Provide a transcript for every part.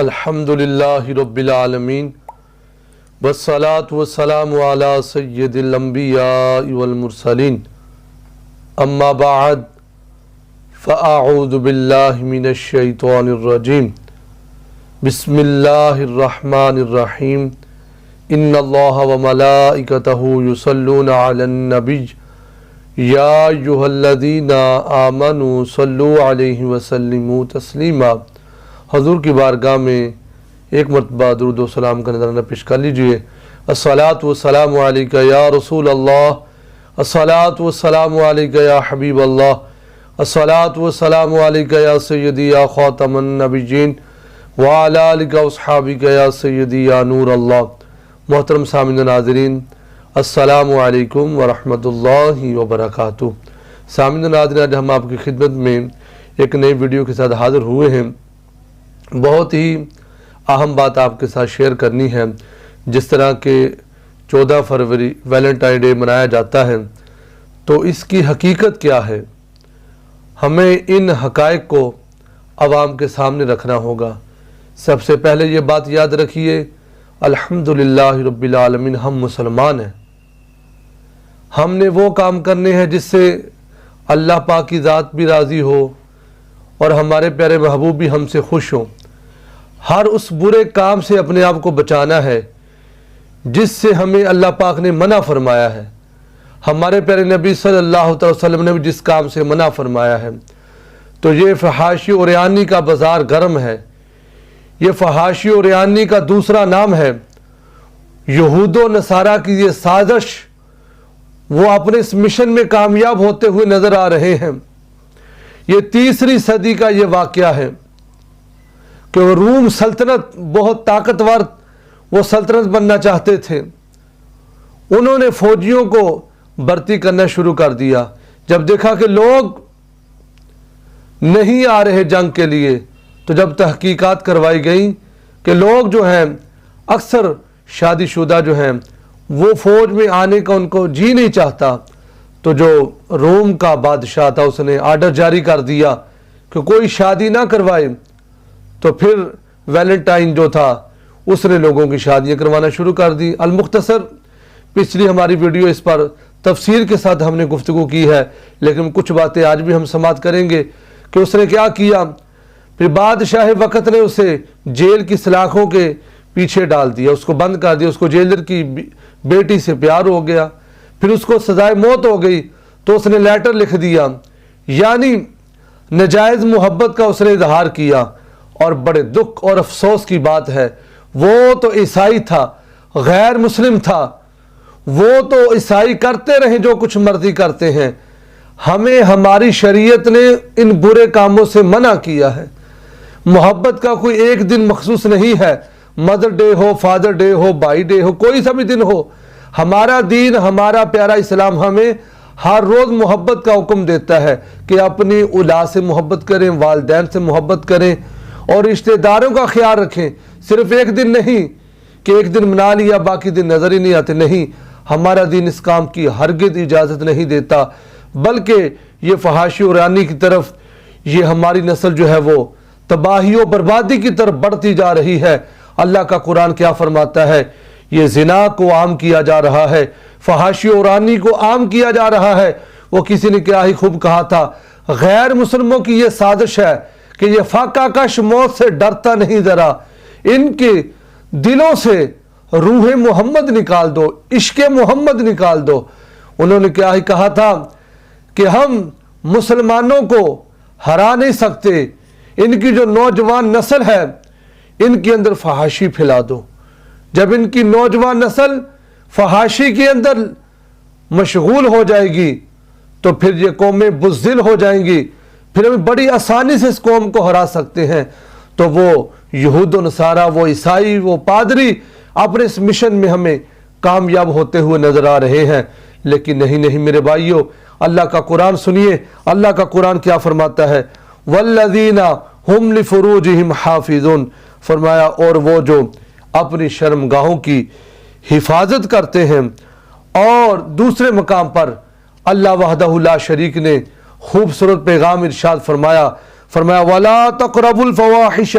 الحمدللہ رب العالمین والصلاة والسلام علی سید الانبیاء والمرسلین اما بعد فاعوذ باللہ من الشیطان الرجیم بسم اللہ الرحمن الرحیم ان اللہ وملائکتہ یصلون علی النبی یا ایھا الذین آمنوا صلوا علیہ وسلموا تسلیما۔ حضور کی بارگاہ میں ایک مرتبہ درود و سلام کا نذرانہ پیش کر لیجئے۔ الصلاۃ والسلام علیکہ یا رسول اللہ، الصلاۃ والسلام علیکہ یا حبیب اللہ، الصلاۃ والسلام علیکہ یا سیدی یا خاتم النبیین وعلی آلک واصحابک یا سیدی یا نور اللہ۔ محترم سامعین و ناظرین، السلام علیکم ورحمۃ اللہ وبرکاتہ۔ سامعین و ناظرین، آج ہم آپ کی خدمت میں ایک نئی ویڈیو کے ساتھ حاضر ہوئے ہیں۔ بہت ہی اہم بات آپ کے ساتھ شیئر کرنی ہے۔ جس طرح کہ 14 فروری ویلنٹائن ڈے منایا جاتا ہے، تو اس کی حقیقت کیا ہے، ہمیں ان حقائق کو عوام کے سامنے رکھنا ہوگا۔ سب سے پہلے یہ بات یاد رکھیے، الحمدللہ رب العالمین، ہم مسلمان ہیں۔ ہم نے وہ کام کرنے ہیں جس سے اللہ پاک کی ذات بھی راضی ہو اور ہمارے پیارے محبوب بھی ہم سے خوش ہوں۔ ہر اس برے کام سے اپنے آپ کو بچانا ہے جس سے ہمیں اللہ پاک نے منع فرمایا ہے۔ ہمارے پیارے نبی صلی اللہ علیہ وسلم نے بھی جس کام سے منع فرمایا ہے، تو یہ فحاشی اور ریانی کا بازار گرم ہے۔ یہ فحاشی اور ریانی کا دوسرا نام ہے۔ یہود و نصارہ کی یہ سازش، وہ اپنے اس مشن میں کامیاب ہوتے ہوئے نظر آ رہے ہیں۔ یہ 3 صدی کا یہ واقعہ ہے کہ وہ روم سلطنت بہت طاقتور وہ سلطنت بننا چاہتے تھے۔ انہوں نے فوجیوں کو بھرتی کرنا شروع کر دیا۔ جب دیکھا کہ لوگ نہیں آ رہے جنگ کے لیے، تو جب تحقیقات کروائی گئیں کہ لوگ جو ہیں اکثر شادی شدہ جو ہیں وہ فوج میں آنے کا ان کو جی نہیں چاہتا، تو جو روم کا بادشاہ تھا اس نے آرڈر جاری کر دیا کہ کوئی شادی نہ کروائے۔ تو پھر ویلنٹائن جو تھا اس نے لوگوں کی شادیاں کروانا شروع کر دی۔ المختصر پچھلی ہماری ویڈیو اس پر تفصیل کے ساتھ ہم نے گفتگو کی ہے، لیکن کچھ باتیں آج بھی ہم سماعت کریں گے کہ اس نے کیا کیا۔ پھر بادشاہ وقت نے اسے جیل کی سلاخوں کے پیچھے ڈال دیا، اس کو بند کر دیا۔ اس کو جیلر کی بیٹی سے پیار ہو گیا، پھر اس کو سزائے موت ہو گئی، تو اس نے لیٹر لکھ دیا، یعنی ناجائز محبت کا اس نے اظہار کیا۔ اور بڑے دکھ اور افسوس کی بات ہے، وہ تو عیسائی تھا، غیر مسلم تھا، وہ تو عیسائی کرتے رہے جو کچھ مرضی کرتے ہیں۔ ہمیں ہماری شریعت نے ان برے کاموں سے منع کیا ہے۔ محبت کا کوئی ایک دن مخصوص نہیں ہے، مدر ڈے ہو، فادر ڈے ہو، بھائی ڈے ہو، کوئی سا بھی دن ہو۔ ہمارا دین، ہمارا پیارا اسلام ہمیں ہر روز محبت کا حکم دیتا ہے کہ اپنی اولاد سے محبت کریں، والدین سے محبت کریں اور رشتہ داروں کا خیال رکھیں۔ صرف ایک دن نہیں کہ ایک دن منا لیا باقی دن نظر ہی نہیں آتے، نہیں، ہمارا دین اس کام کی ہرگز اجازت نہیں دیتا، بلکہ یہ فحاشی اور ریانی کی طرف یہ ہماری نسل جو ہے وہ تباہی و بربادی کی طرف بڑھتی جا رہی ہے۔ اللہ کا قرآن کیا فرماتا ہے؟ یہ زنا کو عام کیا جا رہا ہے، فحاشی اور ریانی کو عام کیا جا رہا ہے۔ وہ کسی نے کیا ہی خوب کہا تھا، غیر مسلموں کی یہ سازش ہے کہ یہ فاقہ کش موت سے ڈرتا نہیں ذرا، ان کے دلوں سے روح محمد نکال دو، عشق محمد نکال دو۔ انہوں نے کیا ہی کہا تھا کہ ہم مسلمانوں کو ہرا نہیں سکتے، ان کی جو نوجوان نسل ہے ان کے اندر فحاشی پھیلا دو۔ جب ان کی نوجوان نسل فحاشی کے اندر مشغول ہو جائے گی تو پھر یہ قومیں بزدل ہو جائیں گی، پھر ہم بڑی آسانی سے اس قوم کو ہرا سکتے ہیں۔ تو وہ یہود و نصارہ، وہ عیسائی، وہ پادری اپنے اس مشن میں ہمیں کامیاب ہوتے ہوئے نظر آ رہے ہیں، لیکن نہیں میرے بھائیوں، اللہ کا قرآن سنیے۔ اللہ کا قرآن کیا فرماتا ہے؟ والذین ہم لفروجہم حافظون، فرمایا اور وہ جو اپنی شرمگاہوں کی حفاظت کرتے ہیں۔ اور دوسرے مقام پر اللہ وحدہ لا شریک نے خوبصورت پیغام ارشاد فرمایا، وَلَا تَقْرَبُوا الْفَوَاحِشَ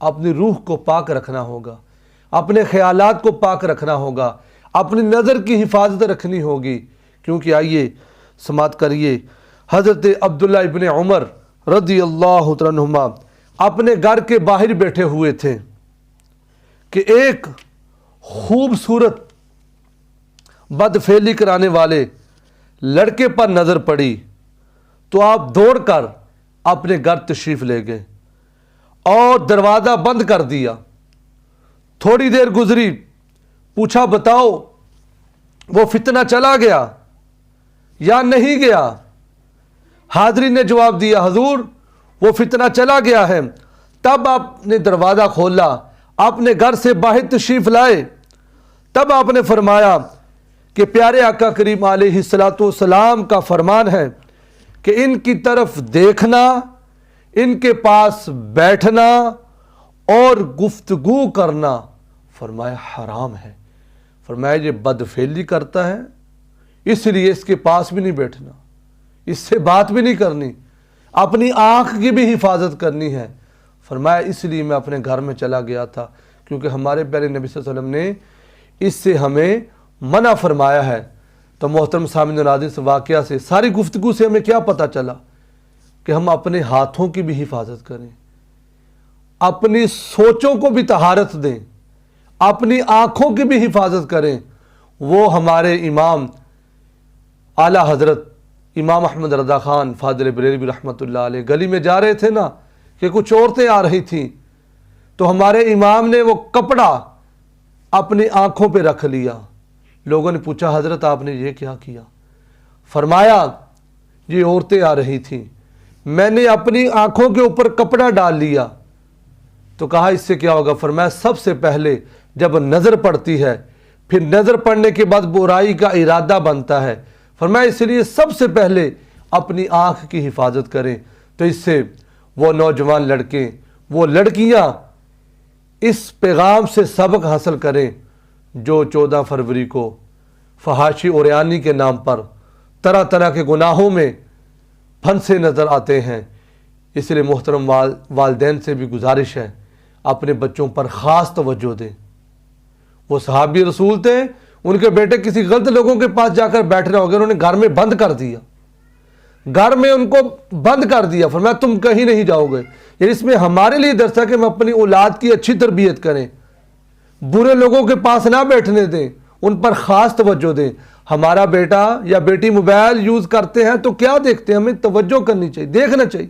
اپنی روح کو پاک رکھنا ہوگا، اپنے خیالات کو پاک رکھنا ہوگا، اپنی نظر کی حفاظت رکھنی ہوگی۔ کیونکہ آئیے سماعت کریے، حضرت عبداللہ ابن عمر رضی اللہ عنہما اپنے گھر کے باہر بیٹھے ہوئے تھے کہ ایک خوبصورت بدفعلی کرانے والے لڑکے پر نظر پڑی، تو آپ دوڑ کر اپنے گھر تشریف لے گئے اور دروازہ بند کر دیا۔ تھوڑی دیر گزری، پوچھا بتاؤ وہ فتنہ چلا گیا یا نہیں گیا؟ حاضرین نے جواب دیا حضور وہ فتنہ چلا گیا ہے۔ تب آپ نے دروازہ کھولا، اپنے گھر سے باہر تشریف لائے، تب آپ نے فرمایا کہ پیارے آقا کریم علیہ السلام کا فرمان ہے کہ ان کی طرف دیکھنا، ان کے پاس بیٹھنا اور گفتگو کرنا فرمایا حرام ہے۔ فرمایا یہ بدفعلی کرتا ہے، اس لیے اس کے پاس بھی نہیں بیٹھنا، اس سے بات بھی نہیں کرنی، اپنی آنکھ کی بھی حفاظت کرنی ہے۔ فرمایا اس لیے میں اپنے گھر میں چلا گیا تھا، کیونکہ ہمارے پیارے نبی صلی اللہ علیہ وسلم نے اس سے ہمیں منع فرمایا ہے۔ تو محترم سامعین و ناظرین، اس واقعہ سے، ساری گفتگو سے ہمیں کیا پتہ چلا کہ ہم اپنے ہاتھوں کی بھی حفاظت کریں، اپنی سوچوں کو بھی طہارت دیں، اپنی آنکھوں کی بھی حفاظت کریں۔ وہ ہمارے امام اعلیٰ حضرت امام احمد رضا خان فاضل بریلوی رحمۃ اللہ علیہ گلی میں جا رہے تھے نا، کہ کچھ عورتیں آ رہی تھیں، تو ہمارے امام نے وہ کپڑا اپنی آنکھوں پہ رکھ لیا۔ لوگوں نے پوچھا حضرت آپ نے یہ کیا کیا؟ فرمایا یہ عورتیں آ رہی تھیں، میں نے اپنی آنکھوں کے اوپر کپڑا ڈال لیا۔ تو کہا اس سے کیا ہوگا؟ فرمایا سب سے پہلے جب نظر پڑتی ہے، پھر نظر پڑنے کے بعد برائی کا ارادہ بنتا ہے۔ فرمایا اس لیے سب سے پہلے اپنی آنکھ کی حفاظت کریں۔ تو اس سے وہ نوجوان لڑکے، وہ لڑکیاں اس پیغام سے سبق حاصل کریں جو 14 فروری کو فحاشی اور عریانی کے نام پر طرح طرح کے گناہوں میں پھنسے نظر آتے ہیں۔ اس لیے محترم والدین سے بھی گزارش ہے، اپنے بچوں پر خاص توجہ دیں۔ وہ صحابی رسول تھے، ان کے بیٹے کسی غلط لوگوں کے پاس جا کر بیٹھ رہے ہو گئے، انہوں نے گھر میں بند کر دیا، گھر میں ان کو بند کر دیا۔ فرمایا تم کہیں نہیں جاؤ گے۔ یعنی اس میں ہمارے لیے درس ہے کہ ہم اپنی اولاد کی اچھی تربیت کریں، برے لوگوں کے پاس نہ بیٹھنے دیں، ان پر خاص توجہ دیں۔ ہمارا بیٹا یا بیٹی موبائل یوز کرتے ہیں تو کیا دیکھتے ہیں؟ ہمیں توجہ کرنی چاہیے، دیکھنا چاہیے۔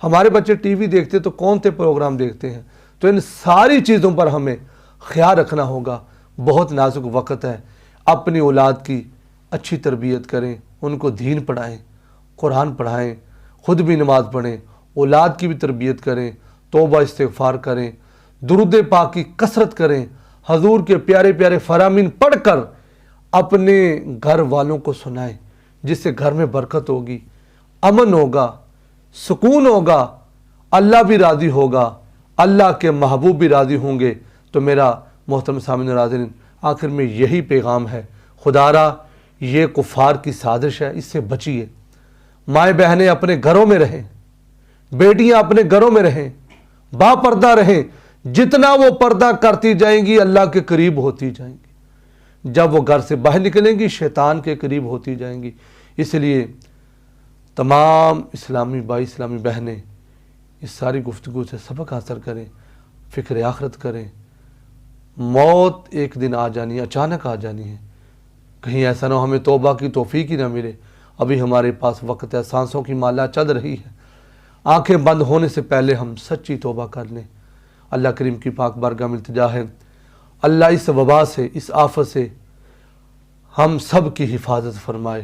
ہمارے بچے ٹی وی دیکھتے تو کون سے پروگرام دیکھتے ہیں؟ تو ان ساری چیزوں پر ہمیں خیال رکھنا ہوگا۔ بہت نازک وقت ہے، اپنی اولاد کی اچھی تربیت کریں، ان کو دین پڑھائیں، قرآن پڑھائیں، خود بھی نماز پڑھیں، اولاد کی بھی تربیت کریں، توبہ استغفار کریں، درود پاک کی کثرت کریں، حضور کے پیارے پیارے فرامین پڑھ کر اپنے گھر والوں کو سنائیں، جس سے گھر میں برکت ہوگی، امن ہوگا، سکون ہوگا، اللہ بھی راضی ہوگا، اللہ کے محبوب بھی راضی ہوں گے۔ تو میرا محترم سامعین و ناظرین، آخر میں یہی پیغام ہے، خدا را یہ کفار کی سازش ہے، اس سے بچیے۔ مائیں بہنیں اپنے گھروں میں رہیں، بیٹیاں اپنے گھروں میں رہیں، با پردہ رہیں۔ جتنا وہ پردہ کرتی جائیں گی اللہ کے قریب ہوتی جائیں گی، جب وہ گھر سے باہر نکلیں گی شیطان کے قریب ہوتی جائیں گی۔ اس لیے تمام اسلامی بھائی، اسلامی بہنیں اس ساری گفتگو سے سبق حاصل کریں، فکر آخرت کریں۔ موت ایک دن آ جانی ہے، اچانک آ جانی ہے، کہیں ایسا نہ ہو ہمیں توبہ کی توفیق ہی نہ ملے۔ ابھی ہمارے پاس وقت ہے، سانسوں کی مالا چل رہی ہے، آنکھیں بند ہونے سے پہلے ہم سچی توبہ کر لیں۔ اللہ کریم کی پاک بارگاہ میں التجا ہے، اللہ اس وبا سے، اس آفت سے ہم سب کی حفاظت فرمائے،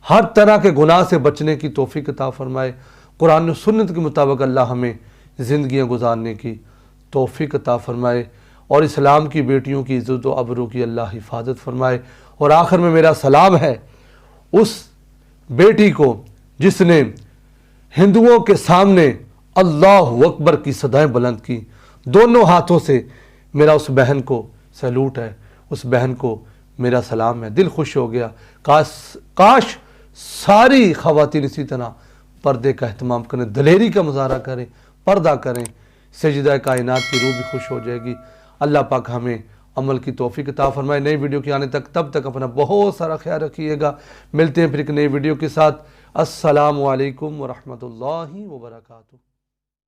ہر طرح کے گناہ سے بچنے کی توفیق عطا فرمائے۔ قرآن و سنت کے مطابق اللہ ہمیں زندگیاں گزارنے کی توفیق عطا فرمائے، اور اسلام کی بیٹیوں کی عزت و ابرو کی اللہ حفاظت فرمائے۔ اور آخر میں میرا سلام ہے اس بیٹی کو جس نے ہندوؤں کے سامنے اللہ اکبر کی صدائیں بلند کی، دونوں ہاتھوں سے میرا اس بہن کو سیلوٹ ہے، اس بہن کو میرا سلام ہے۔ دل خوش ہو گیا، کاش ساری خواتین اسی طرح پردے کا اہتمام کریں، دلیری کا مظاہرہ کریں، پردہ کریں، سجدہ کائنات کی روح بھی خوش ہو جائے گی۔ اللہ پاک ہمیں عمل کی توفیق عطا فرمائے۔ نئی ویڈیو کے آنے تک، تب تک اپنا بہت سارا خیال رکھیے گا۔ ملتے ہیں پھر ایک نئی ویڈیو کے ساتھ۔ السلام علیکم ورحمۃ اللہ وبرکاتہ۔